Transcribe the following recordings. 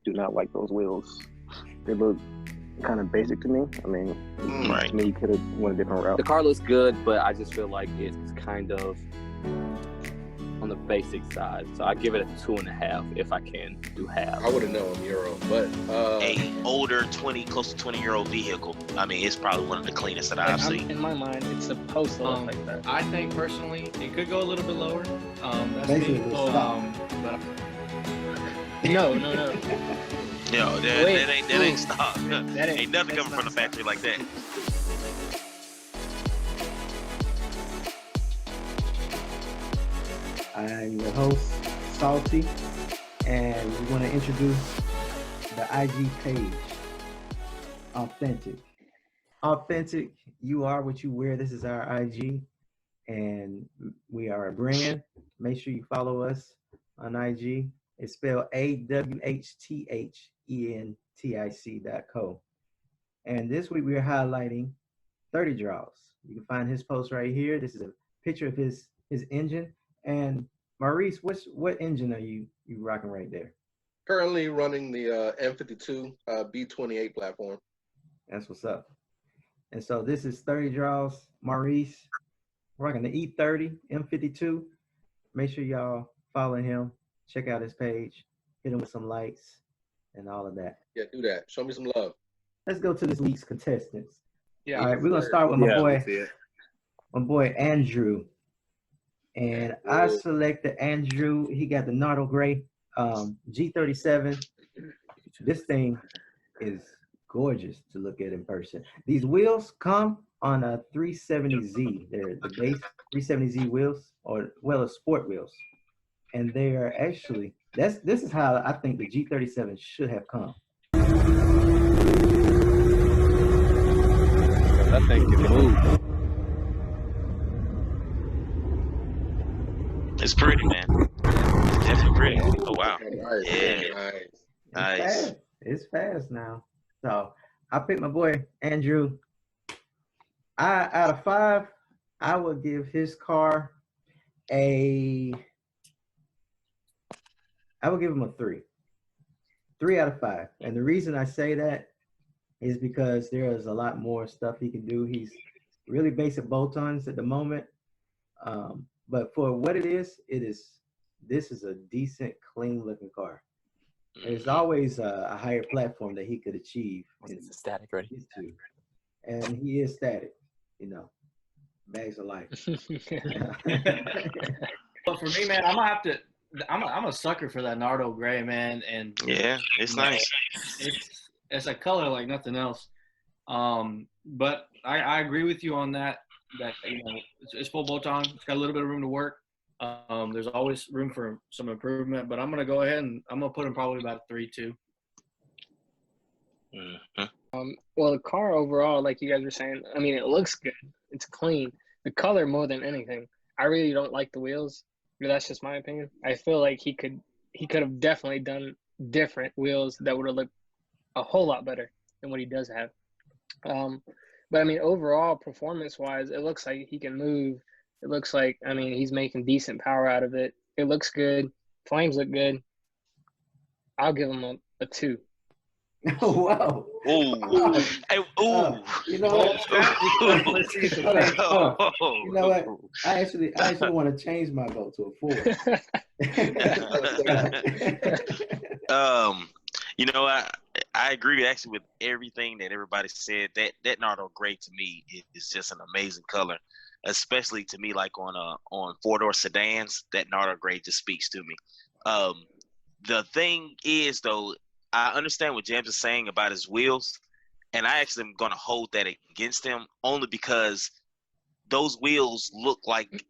do not like those wheels. They look kind of basic to me. I mean, Right. to me, you could have went a different route. The car looks good, but I just feel like it's kind of on the basic side. So I give it a 2.5 if I can do half. I would have known Euro, but A older 20, close to 20-year-old vehicle. I mean, it's probably one of the cleanest that I've seen. In my mind, it's supposed to look like that. I think personally, it could go a little bit lower. That's Basically, me. it's But No. No, that ain't stock. Ain't nothing coming from the factory like that. I'm your host, Salty, and we want to introduce the IG page, Awhthentic. Awhthentic, you are what you wear. This is our IG, and we are a brand. Make sure you follow us on IG. It's spelled AWHTHENTIC.co. And this week we are highlighting 30 draws. You can find his post right here. This is a picture of his engine. And Maurice, what engine are you rocking right there? currently running the M52 B28 platform. That's what's up. And so this is 30 draws. Maurice, rocking the E30 M52. Make sure y'all follow him. Check out his page. Hit him with some likes and all of that. Yeah, do that. Show me some love. Let's go to this week's contestants. Yeah. All right, we're gonna start with my boy Andrew. And I selected Andrew. He got the Nardo Gray G37. This thing is gorgeous to look at in person. These wheels come on a 370Z. They're the base 370Z wheels, or well, sport wheels. And they are actually, this is how I think the G37 should have come. That thing can move. It's pretty, man. It's definitely pretty. Oh, wow. Nice. Yeah. Nice. It's fast now. So I picked my boy Andrew. Out of 5, I would give his car I would give him a 3. 3 out of 5. And the reason I say that is because there is a lot more stuff he can do. He's really basic bolt-ons at the moment. But for what it is, this is a decent, clean-looking car. There's always a higher platform that he could achieve. It's static, right? And he is static, you know, bags of life. But for me, man, I'm gonna have to. I'm a sucker for that Nardo Gray, man, and Yeah, it's nice. It's a color like nothing else. But I agree with you on that. That it's full bolt on. It's got a little bit of room to work. There's always room for some improvement, but I'm gonna go ahead and I'm gonna put him probably about a 3-2. Mm-hmm. Well, the car overall, like you guys were saying, I mean, it looks good. It's clean. The color more than anything. I really don't like the wheels, but that's just my opinion. I feel like he could have definitely done different wheels that would have looked a whole lot better than what he does have. But I mean, overall, performance-wise, it looks like he can move. It looks like, I mean, he's making decent power out of it. It looks good. Flames look good. I'll give him a 2. Oh, wow. Ooh. Hey, ooh. You know what? You know what? I actually want to change my vote to a 4. You know, I agree actually with everything that everybody said. That Nardo Gray to me is just an amazing color, especially to me like on 4-door sedans. That Nardo Gray just speaks to me. The thing is though, I understand what James is saying about his wheels, and I actually am going to hold that against him only because those wheels look like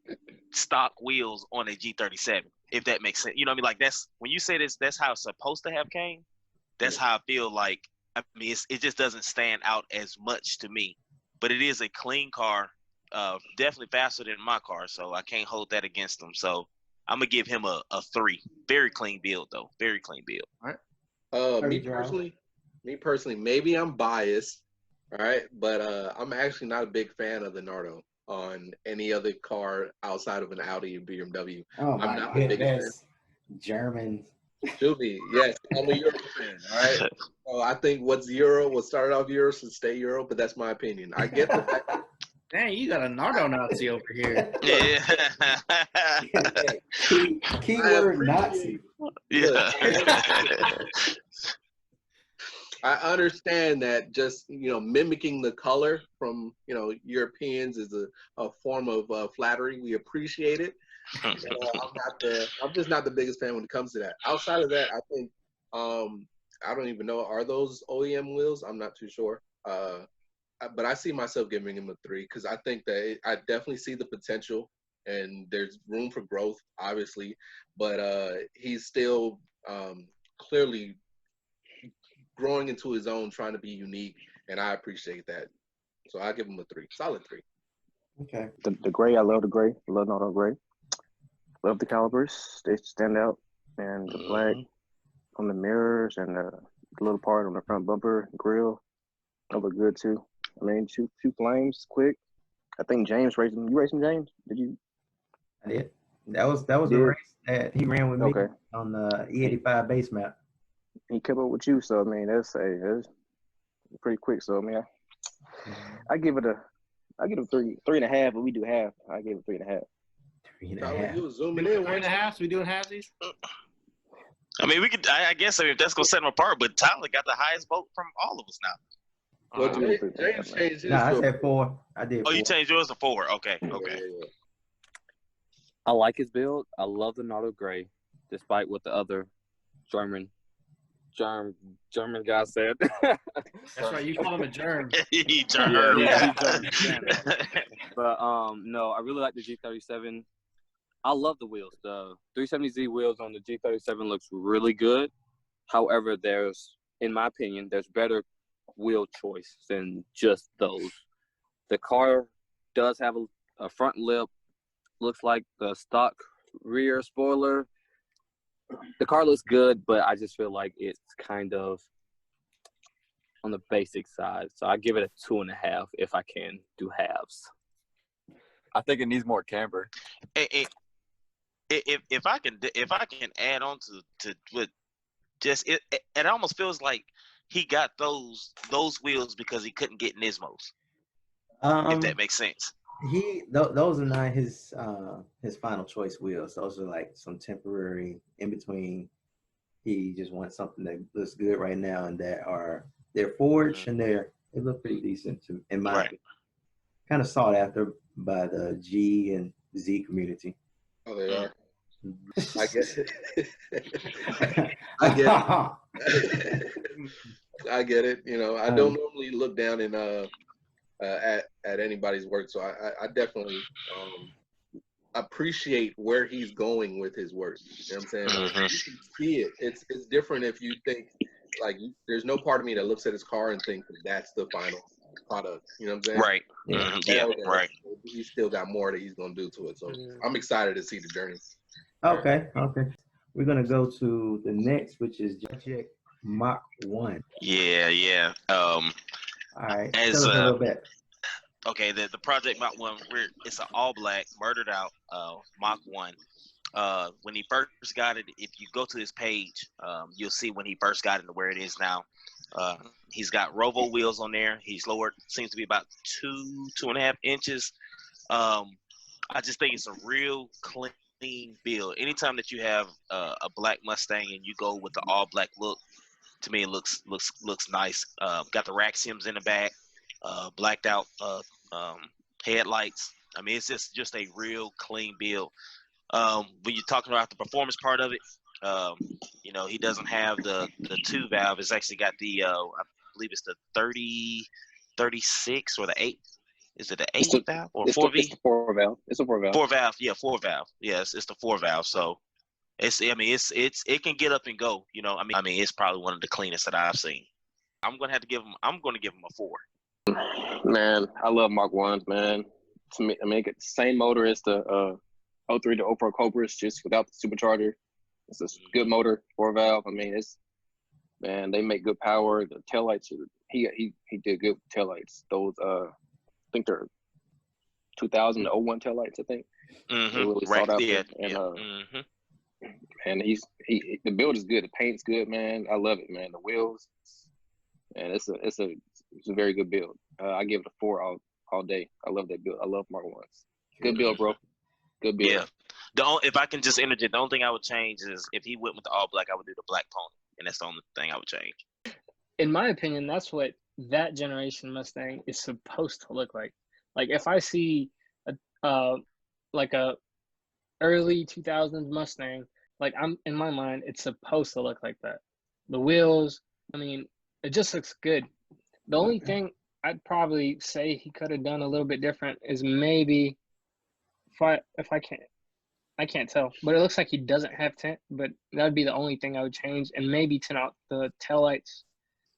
stock wheels on a G37, if that makes sense. You know what I mean? Like that's when you say this, that's how it's supposed to have came. That's how I feel like. I mean, it just doesn't stand out as much to me, but it is a clean car, definitely faster than my car, so I can't hold that against him. So I'm gonna give him a 3. Very clean build though. Very clean build. All right. Me personally, maybe I'm biased, all right, but I'm actually not a big fan of the Nardo on any other car outside of an Audi or BMW. Oh I'm my not the biggest fan. goodness. Germans. Should be. Yes, I'm a Euro fan. All right. So I think what's Euro, what started off Euro should stay Euro, but that's my opinion. I get the fact. Dang, you got a Nardo Nazi over here. Yeah. Keyword Nazi. Yeah. I understand that just, mimicking the color from, Europeans is a form of flattery. We appreciate it. I'm just not the biggest fan when it comes to that. Outside of that, I think, I don't even know, are those OEM wheels? I'm not too sure. But I see myself giving him a 3 because I think that I definitely see the potential and there's room for growth, obviously. But he's still clearly growing into his own, trying to be unique, and I appreciate that. So I give him a 3, solid 3. Okay. The gray, I love the gray. I love Nardo gray. Love the calipers. They stand out. And the black on the mirrors and the little part on the front bumper, grill, that look good too. I mean, two flames, quick. I think James raced him. You racing James? Did you? I did. That was a race that he ran with me on the E85 base map. He kept up with you, so I mean that's pretty quick. So I mean, I give it a 3.5, but we do half. I gave it 3.5. 3.5. You was zooming in. 3.5. We doing halvesies? I mean, we could. I guess if that's gonna set him apart, but Tyler got the highest vote from all of us now. Well, James changed his. I said 4. I did. Oh, 4. you changed yours to 4. Okay. Yeah. I like his build. I love the Nardo Gray, despite what the other German guy said. That's right. You call him a germ. Germ. Yeah. But no, I really like the G37. I love the wheels. The 370Z wheels on the G37 looks really good. However, in my opinion, there's better wheel choice than just those. The car does have a front lip, looks like the stock rear spoiler. The car looks good, but I just feel like it's kind of on the basic side. So I give it a 2.5 if I can do halves. I think it needs more camber. If I can add on to what just it almost feels like he got those wheels because he couldn't get Nismos. If that makes sense. Those are not his final choice wheels. Those are like some temporary in between. He just wants something that looks good right now, and they're forged and they look pretty decent in my opinion. Kind of sought after by the G and Z community. Oh, they are. I get it. I get it. I get it. I don't normally look down at anybody's work, so I definitely appreciate where he's going with his work. You know what I'm saying? You can see it. It's different if you think like there's no part of me that looks at his car and thinks that's the final product. You know what I'm saying? Right. Yeah. Right. He's still got more that he's gonna do to it. So I'm excited to see the journey. Okay. We're gonna go to the next, which is Project Mach 1. Yeah. All right. As tell us a little bit. Okay, the Project Mach 1, it's an all black, murdered out Mach 1. When he first got it, if you go to his page, you'll see when he first got it and where it is now. He's got Rovo wheels on there. He's lowered, seems to be about 2.5 inches. I just think it's a real clean build. Anytime that you have a black Mustang and you go with the all black look, to me it looks nice. Got the rack sims in the back, blacked out headlights. I mean, it's just a real clean build. When you're talking about the performance part of it, he doesn't have the 2 valve. It's actually got the I believe it's the 36 or the 8. Is it the 8 valve or 4V? It's the 4 valve. It's a 4 valve. 4 valve. Yeah, 4 valve. Yes, it's the 4 valve. So it can get up and go. I mean, it's probably one of the cleanest that I've seen. I'm going to give him a 4. Man, I love Mach 1s, man. To me, I mean, it's the same motor as the 03 to 04 Cobras, just without the supercharger. It's a good motor, 4 valve. I mean, they make good power. The taillights, he did good with taillights. Those, I think they're 2000 to 01 taillights, I think. They really sought after. And And the build is good. The paint's good, man. I love it, man. The wheels, and it's a very good build. I give it a 4 all day. I love that build. I love Mark 1s. Good build, bro. Good build. Yeah. If I can just interject, the only thing I would change is if he went with the all black, I would do the black pony, and that's the only thing I would change. In my opinion, that's what that generation Mustang is supposed to look like. Like if I see a early 2000s Mustang, like I'm in my mind, it's supposed to look like that. The wheels, I mean, it just looks good. The only thing I'd probably say he could have done a little bit different is maybe if I can't tell, but it looks like he doesn't have tint, but that would be the only thing I would change, and maybe tint out the taillights.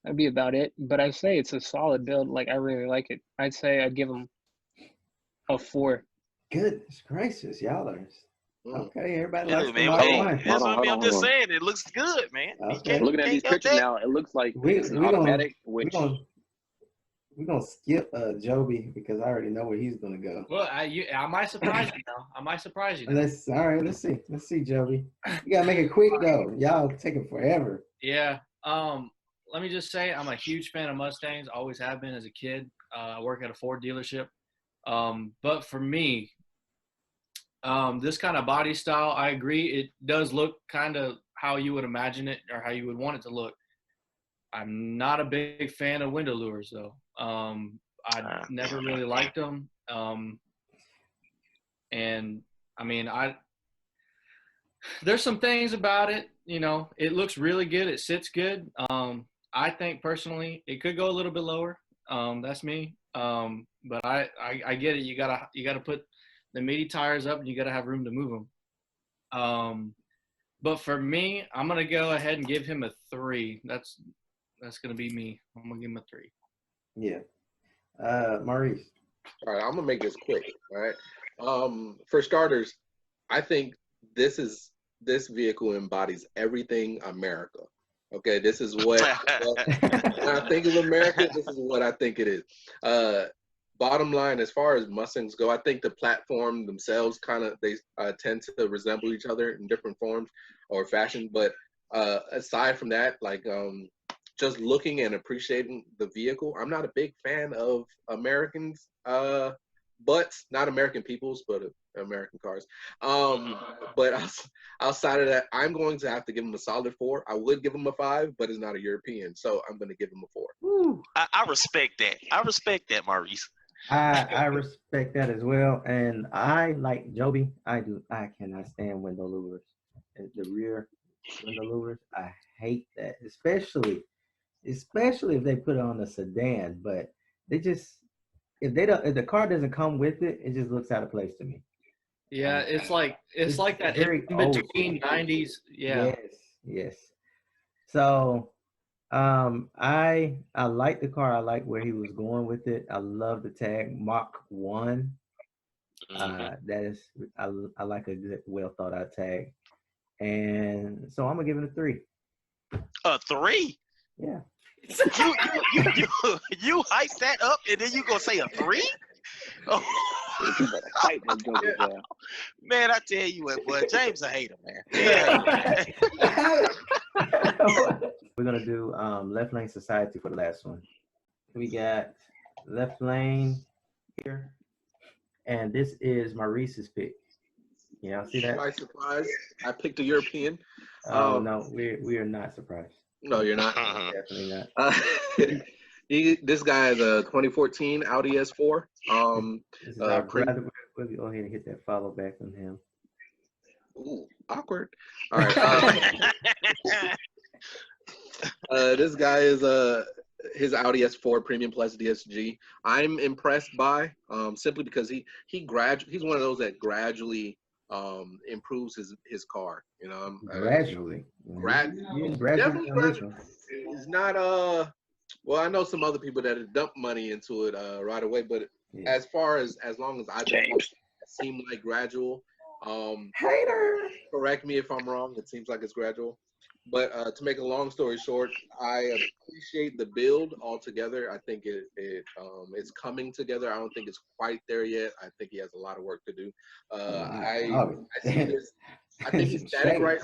That'd be about it. But I'd say it's a solid build. Like, I really like it. I'd say I'd give him a 4. Goodness gracious, y'all are okay. Everybody Yeah, likes the man, Mark hey, 1. that's what I mean. I'm just saying, it looks good, man. Okay. Looking at these pictures now, it looks like it's an automatic. We're gonna skip Joby because I already know where he's gonna go. Well, I might surprise you now. I might surprise you. All right. Let's see, Joby. You gotta make it quick though. Y'all taking forever. Yeah. Let me just say, I'm a huge fan of Mustangs. Always have been as a kid. I work at a Ford dealership. But for me, this kind of body style, I agree. It does look kind of how you would imagine it or how you would want it to look. I'm not a big fan of window louvers, though. I never really liked them. And I mean, there's some things about it, you know, it looks really good. It sits good. I think personally it could go a little bit lower. That's me. But I get it. You gotta put the meaty tires up and you gotta have room to move them. But for me, I'm going to go ahead and give him a 3. That's going to be me. I'm going to give him a 3. Yeah. Maurice. All right, I'm gonna make this quick. All right. For starters, I think this vehicle embodies everything America. Okay, this is what when I think of America, this is what I think it is. Bottom line, as far as Mustangs go, I think the platform themselves they tend to resemble each other in different forms or fashion. But aside from that, like just looking and appreciating the vehicle, I'm not a big fan of Americans, but not American peoples, but American cars. But outside of that, I'm going to have to give him a solid 4. I would give him a 5, but it's not a European, so I'm going to give him a 4. I respect that. I respect that, Maurice. I respect that as well, and I like Joby. I cannot stand window louvers. The rear window louvers, I hate that, especially if they put it on a sedan. But they just if the car doesn't come with it, it just looks out of place to me. Yeah, it's like that very in between 90s. Yeah. Yes. So I like the car. I like where he was going with it. I love the tag Mach 1. That is I like a good, well thought out tag. And so I'm gonna give it a 3. A 3? Yeah. You hype that up and then you gonna say a 3? Oh. Man, I tell you what, boy, James a hater, man. We're gonna do Left Lane Society for the last one. We got Left Lane here, and this is Maurice's pick. Yeah, see that? Am I surprised? I picked a European. Oh no, we are not surprised. No, you're not. Definitely not. This guy is a 2014 Audi S4. This is our brother. We'll go ahead and hit that follow back on him. Ooh, awkward. All right. This guy is his Audi S4 Premium Plus DSG. I'm impressed by simply because he's one of those that gradually improves his car. You know, gradually. Definitely. It's not well, I know some other people that have dumped money into it right away, but as long as I've been, it seemed like gradual. Hater. Correct me if I'm wrong. It seems like it's gradual. But to make a long story short, I appreciate the build altogether. I think it's coming together. I don't think it's quite there yet. I think he has a lot of work to do. I see this I think he's static right.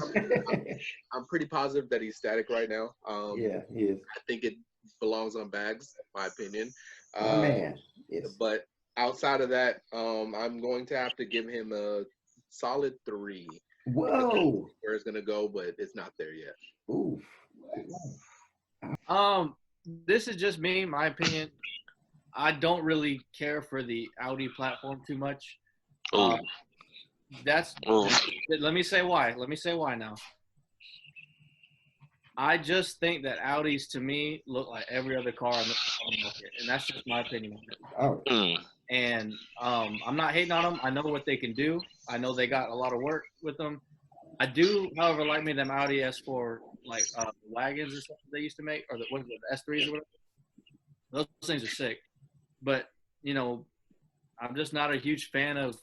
I'm pretty positive that he's static right now. Yeah, he is. I think it belongs on bags, my opinion. Man, yes. But outside of that, I'm going to have to give him a solid 3. Whoa. Where it's gonna go, but it's not there yet. Ooh. This is just me, my opinion. I don't really care for the Audi platform too much. Let me say why. Let me say why now. I just think that Audis, to me, look like every other car on the market, and that's just my opinion. Oh. And I'm not hating on them. I know what they can do. I know they got a lot of work with them. I do, however, like me them Audi S4 like wagons or something they used to make, or the S3s or whatever. Those things are sick. But you know, I'm just not a huge fan of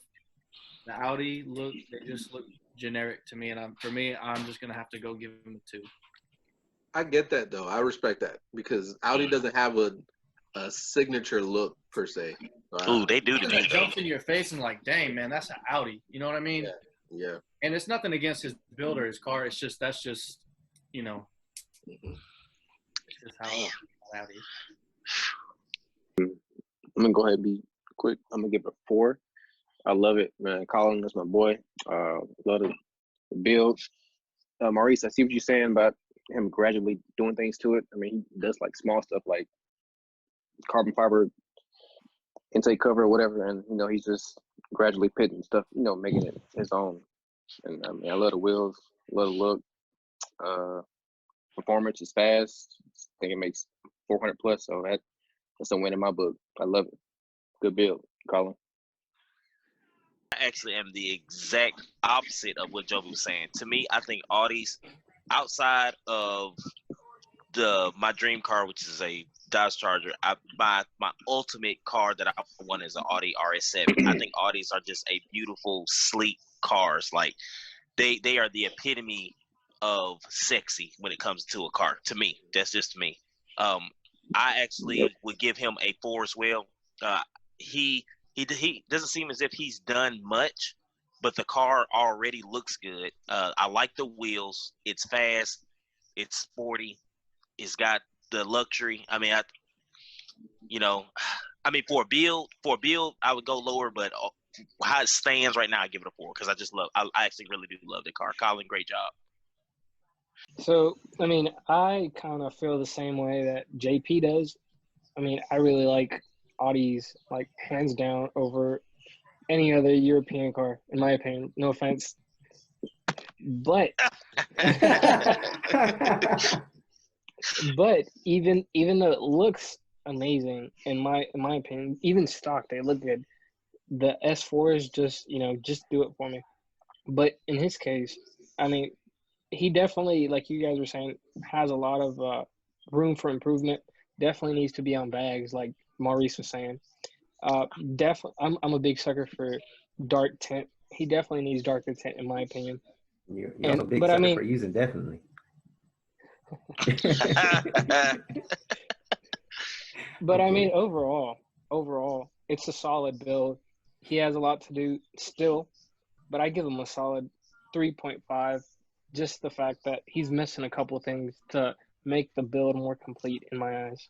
the Audi look. They just look generic to me, and I'm just gonna have to go give them a 2. I get that though. I respect that because Audi doesn't have a signature look per se. Ooh, they do. It jumps in your face and like, dang man, that's an Audi. You know what I mean? Yeah. And it's nothing against his build or his car. It's just you know, it's just how Audi. I'm gonna go ahead and be quick. I'm gonna give it a 4. I love it, man. Colin, that's my boy. Love the build. Maurice, I see what you're saying about him gradually doing things to it. I mean, he does like small stuff like carbon fiber intake cover or whatever, and you know, he's just gradually pitting stuff, you know, making it his own. And I mean, I love the wheels, love the look. Performance is fast. I think it makes 400 plus, so that's a win in my book. I love it. Good build, Colin. I actually am the exact opposite of what Joe was saying. To me, I think Audis, outside of my dream car, which is a Dodge Charger, my ultimate car that I want is an Audi RS7. I think Audis are just a beautiful, sleek cars. Like they are the epitome of sexy when it comes to a car. To me, that's just me. I actually would give him a 4 as well. He doesn't seem as if he's done much, but the car already looks good. I like the wheels. It's fast. It's sporty. It's got the luxury. I mean, for a build, I would go lower, but how it stands right now, I give it a 4 because I actually really do love the car. Colin, great job. So, I mean, I kind of feel the same way that JP does. I mean, I really like Audis, like, hands down over any other European car, in my opinion. No offense. But but even though it looks amazing, in my opinion, even stock, they look good. The S4s just do it for me. But in his case, I mean, he definitely, like you guys were saying, has a lot of room for improvement. Definitely needs to be on bags, like Maurice was saying. Definitely, I'm a big sucker for dark tint. He definitely needs darker tint, in my opinion. You're a big sucker for using definitely. But I mean, overall, it's a solid build. He has a lot to do still, but I give him a solid 3.5. Just the fact that he's missing a couple things to make the build more complete in my eyes.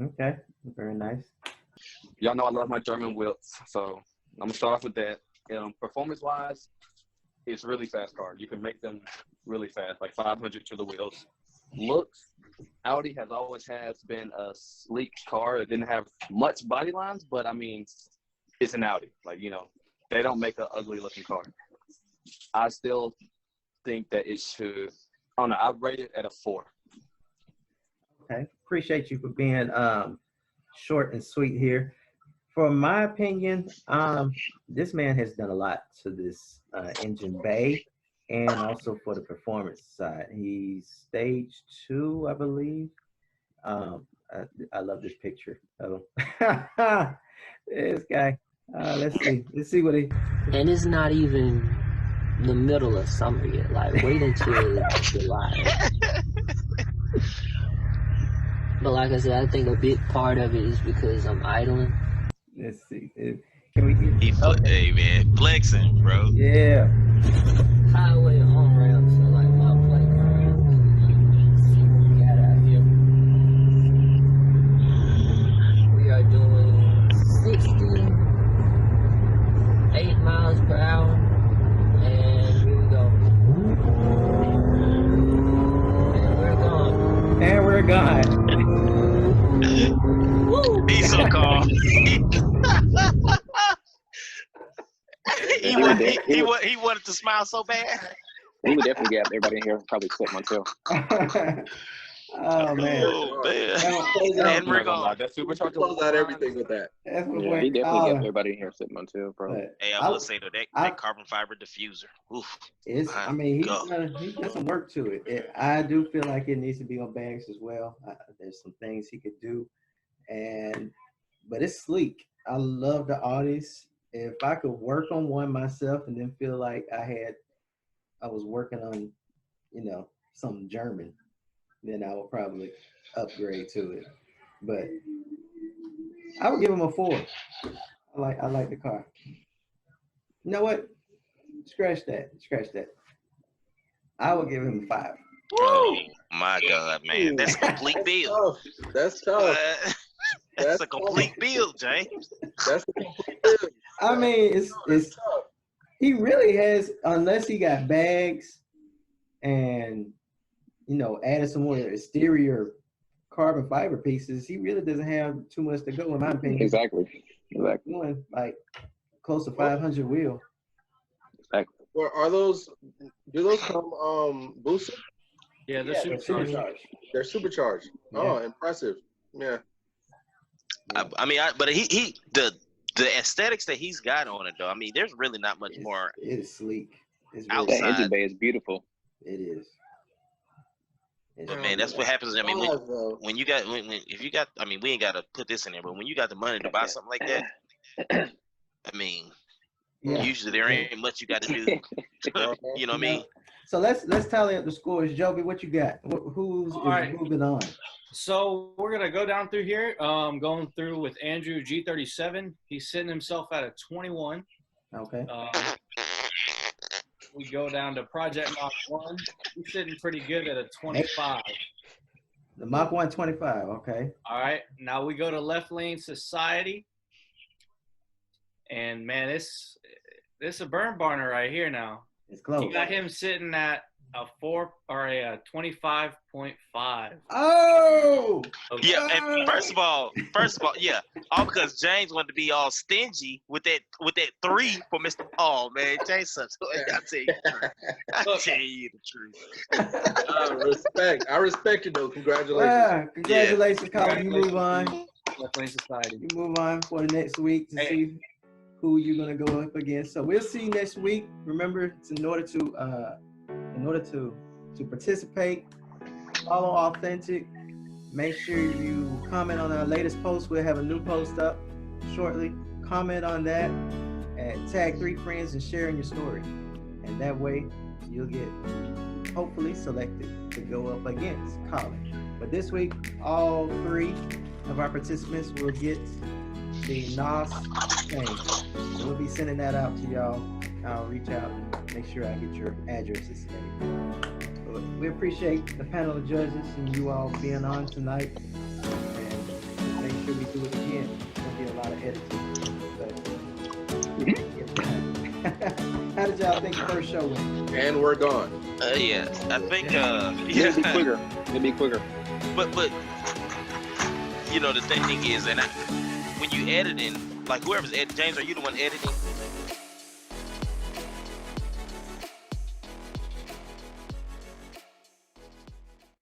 Okay, very nice. Y'all know I love my German wheels, so I'm gonna start off with that. Performance-wise, it's really fast car. You can make them really fast, like 500 to the wheels. Looks, Audi always been a sleek car. It didn't have much body lines, but I mean, it's an Audi. Like, you know, they don't make an ugly looking car. I still think that it should, I don't know, I rate it at a 4. Okay, appreciate you for being short and sweet here. For my opinion, this man has done a lot to this engine bay and also for the performance side. He's stage 2, I believe. I love this picture of him. This guy. Let's see what he. And it's not even the middle of summer yet. Like, wait until July. But like I said, I think a big part of it is because I'm idling. Let's see. Can we? Hey man, flexing, bro. Yeah. Highway and we're gone. He's so calm. He wanted to smile so bad. He would definitely get everybody in here probably slip one too. Oh man. Oh, man. And we're gone. That supercharger close out everything with that. That's my Yeah, boy he definitely Colin. get everybody in here slip one too, bro. But Hey, I will say though that carbon fiber diffuser. Oof. it's. I mean, he's got some work to it. I do feel like it needs to be on bags as well. There's some things he could do, but it's sleek. I love the Audis. If I could work on one myself and then feel like I was working on, something German, then I would probably upgrade to it. But I would give him a 4. I like the car. You know what? Scratch that. I would give him a 5. Oh my God, man. That's a complete build. That's tough. That's a complete build, James. That's a complete build. I mean, it's he really has, unless he got bags and added some more exterior carbon fiber pieces, he really doesn't have too much to go, in my opinion. Exactly. Doing like close to 500 wheel. Exactly. Well, do those come boosted? Yeah, they're supercharged. They're supercharged. Yeah. Oh, impressive. Yeah. But the aesthetics that he's got on it though, I mean, there's really not much more. It is sleek. It's The outside. engine bay is beautiful. It is. But man, that's what happens. I mean, when you got, if you got, I mean, we ain't got to put this in there, but when you got the money to buy something like that, I mean, usually there ain't much you got to do. You know what I mean? So let's tally up the scores. Joby, what you got? Who's moving on? So we're gonna go down through here. Going through with Andrew G37. He's sitting himself at a 21. Okay. We go down to Project Mach 1. He's sitting pretty good at a 25. The Mach 1 25. Okay. All right. Now we go to Left Lane Society. And man, this a burn barner right here now. It's close. You got him sitting at a 25.5. Oh. Okay. Yeah, and first of all, yeah, all because James wanted to be all stingy with that 3 for Mr. Oh man, James such. I tell you the truth. I respect you though. Congratulations. Congratulations, Colin. You move on. Left Lane Society. You move on for the next week to see who you're gonna go up against. So we'll see you next week. Remember, in order to participate, follow Awhthentic. Make sure you comment on our latest post. We'll have a new post up shortly. Comment on that and tag 3 friends and share in your story. And that way you'll get hopefully selected to go up against Colin. But this week, all 3 of our participants will get the NOS chain. So we'll be sending that out to y'all. I'll reach out and make sure I get your addresses today. But we appreciate the panel of judges and you all being on tonight. And make sure we do it again. There'll be a lot of editing. But how did y'all think the first show went? And we're gone. Yeah, I think It'll be quicker. It'll be quicker. But the thing is, and when you edit in, like whoever's editing, James, are you the one editing?